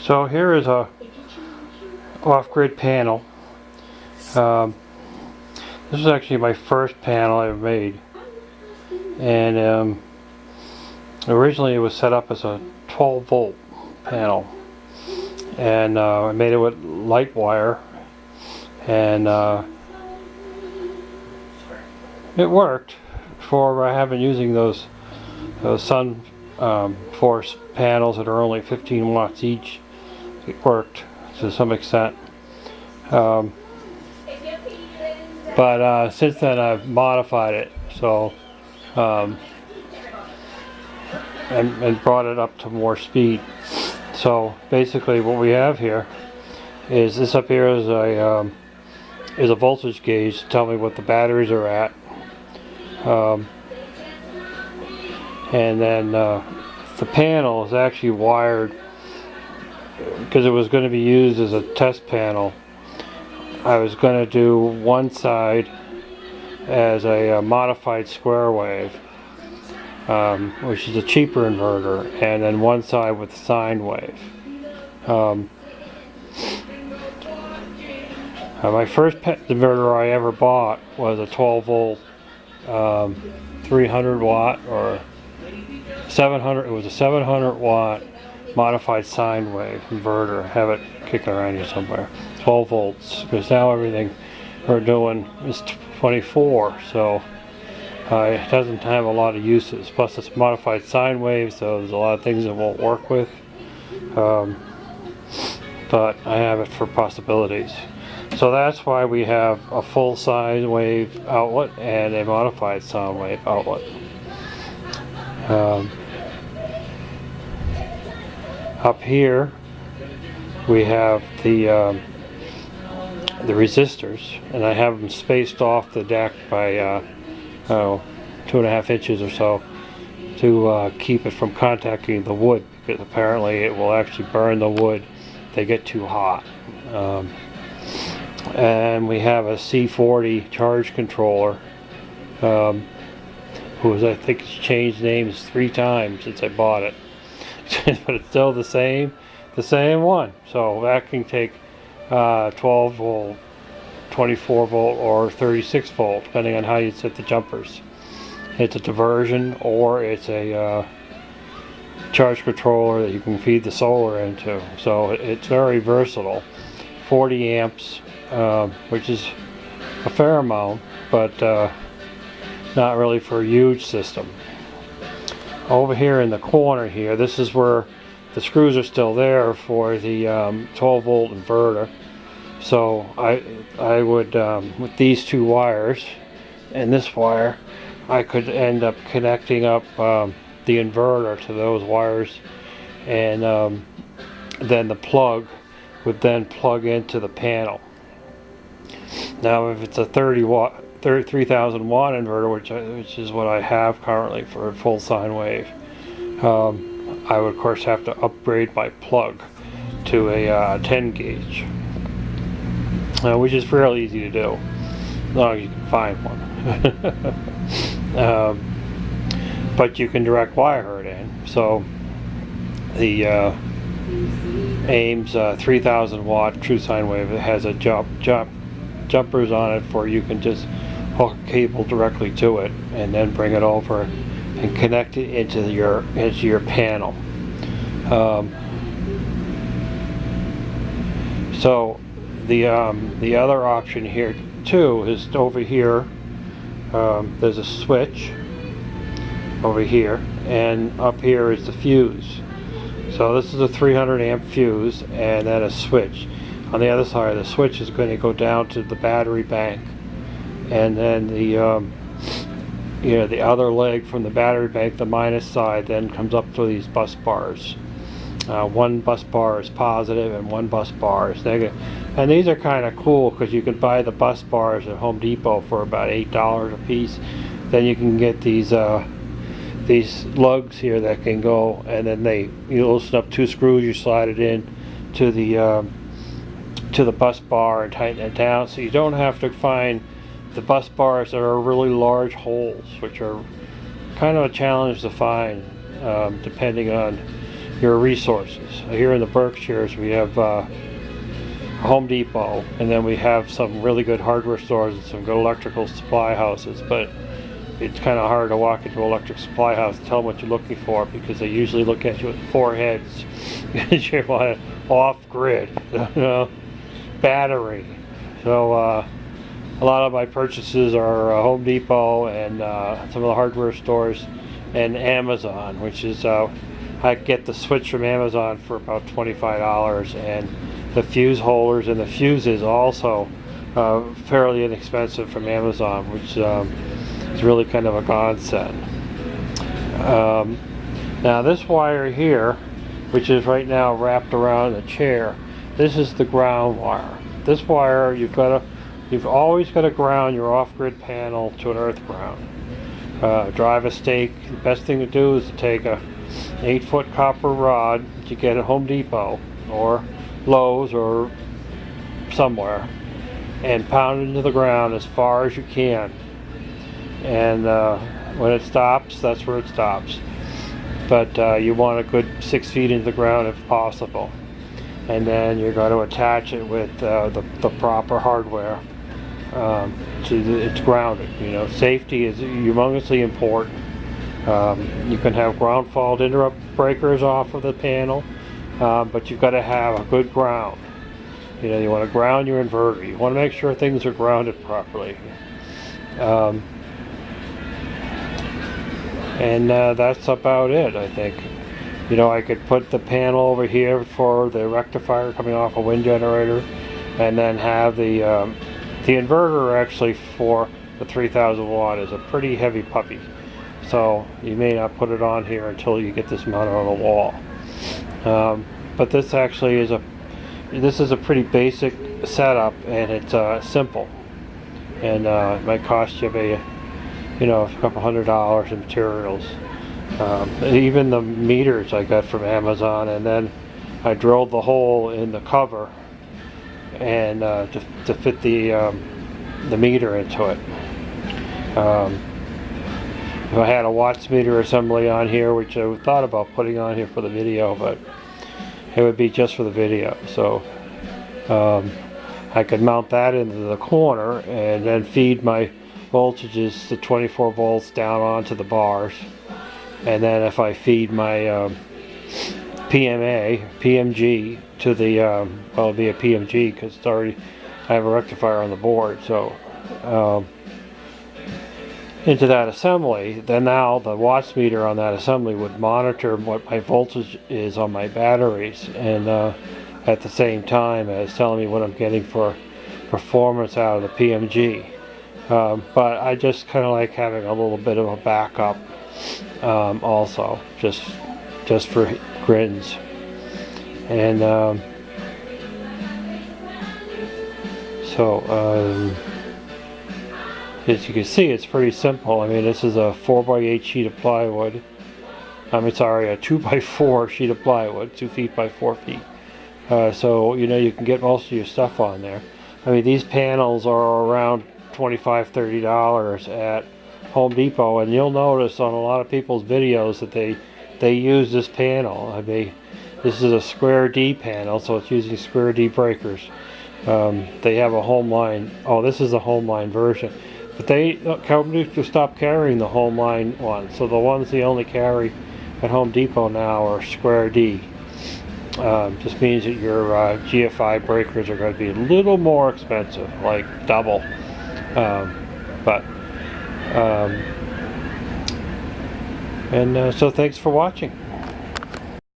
So here is a off-grid panel. This is actually my first panel I ever made, and originally it was set up as a 12 volt panel, and I made it with light wire, and it worked for I have been using those sun force panels that are only 15 watts each. It worked to some extent, but since then I've modified it so and brought it up to more speed. So basically what we have here is this up here is a voltage gauge to tell me what the batteries are at, and then the panel is actually wired because it was going to be used as a test panel. I was going to do one side as a modified square wave, which is a cheaper inverter, and then one side with sine wave. My first inverter I ever bought was a 12 volt 300 watt or 700. It was a 700 watt modified sine wave inverter. I have it kicking around here somewhere. 12 volts, because now everything we're doing is 24, so it doesn't have a lot of uses. Plus it's modified sine wave, so there's a lot of things it won't work with, but I have it for possibilities. So that's why we have a full sine wave outlet and a modified sine wave outlet. Up here we have the resistors, and I have them spaced off the deck by 2.5 inches or so to keep it from contacting the wood, because apparently it will actually burn the wood if they get too hot. And we have a C40 charge controller, I think it's changed names 3 times since I bought it. But it's still the same one. So that can take 12 volt, 24 volt, or 36 volt, depending on how you set the jumpers. It's a diversion, or it's a charge controller that you can feed the solar into. So it's very versatile. 40 amps, which is a fair amount, but not really for a huge system. Over here in the corner here, this is where the screws are still there for the 12 volt inverter. So I would, with these 2 wires and this wire, I could end up connecting up the inverter to those wires, and then the plug would then plug into the panel. Now if it's a 3,000 watt inverter, which is what I have currently for a full sine wave, I would of course have to upgrade my plug to a 10 gauge, which is fairly easy to do as long as you can find one. But you can direct wire it in. So the AIM's 3,000 watt true sine wave, it has a jumpers on it for you can just hook a cable directly to it and then bring it over and connect it into your panel. So the other option here too is over here. There's a switch over here, and up here is the fuse. So this is a 300 amp fuse, and then a switch. On the other side, the switch is going to go down to the battery bank, and then the the other leg from the battery bank, the minus side, then comes up to these bus bars. One bus bar is positive and one bus bar is negative. And these are kind of cool because you can buy the bus bars at Home Depot for about $8 a piece. Then you can get these lugs here that can go, and then you loosen up 2 screws, you slide it in to the bus bar and tighten it down, so you don't have to find the bus bars that are really large holes, which are kind of a challenge to find, depending on your resources. Here in the Berkshires we have Home Depot, and then we have some really good hardware stores and some good electrical supply houses, but it's kind of hard to walk into an electric supply house and tell them what you're looking for, because they usually look at you with 4 heads. You want off-grid, battery. So a lot of my purchases are Home Depot and some of the hardware stores and Amazon, which is I get the switch from Amazon for about $25, and the fuse holders and the fuses also fairly inexpensive from Amazon, which is really kind of a godsend. Now this wire here, which is right now wrapped around the chair, this is the ground wire. This wire, you've always got to ground your off-grid panel to an earth ground. Drive a stake. The best thing to do is to take a 8-foot copper rod that you get at Home Depot or Lowe's or somewhere, and pound it into the ground as far as you can. And when it stops, that's where it stops. But you want a good 6 feet into the ground if possible. And then you're going to attach it with the proper hardware. It's grounded. Safety is humongously important. You can have ground fault interrupt breakers off of the panel, but you've got to have a good ground. You want to ground your inverter. You want to make sure things are grounded properly. And that's about it, I think. I could put the panel over here for the rectifier coming off a wind generator, and then have the inverter actually for the 3000 watt is a pretty heavy puppy. So you may not put it on here until you get this mounted on the wall. But this actually is a pretty basic setup, and it's simple. And it might cost you a couple $100 in materials. Even the meters I got from Amazon, and then I drilled the hole in the cover and to fit the meter into it. If I had a watts meter assembly on here, which I thought about putting on here for the video, but it would be just for the video. So I could mount that into the corner and then feed my voltages to 24 volts down onto the bars. And then if I feed my PMG to the, well, it'll be a PMG because I have a rectifier on the board, so into that assembly, then now the watts meter on that assembly would monitor what my voltage is on my batteries, and at the same time as telling me what I'm getting for performance out of the PMG. But I just kind of like having a little bit of a backup also, just for grins. And as you can see, it's pretty simple. I mean, this is a 4x8 sheet of plywood. Sorry, a 2x4 sheet of plywood, 2 feet by 4 feet. So you can get most of your stuff on there. I mean, these panels are around $25–30 at Home Depot, and you'll notice on a lot of people's videos that they use this panel. I mean, this is a square D panel, so it's using square D breakers. They have a home line. Oh, this is the home line version, but they stop carrying the home line one. So the ones they only carry at Home Depot now are square D. Just means that your GFI breakers are going to be a little more expensive, like double. So thanks for watching.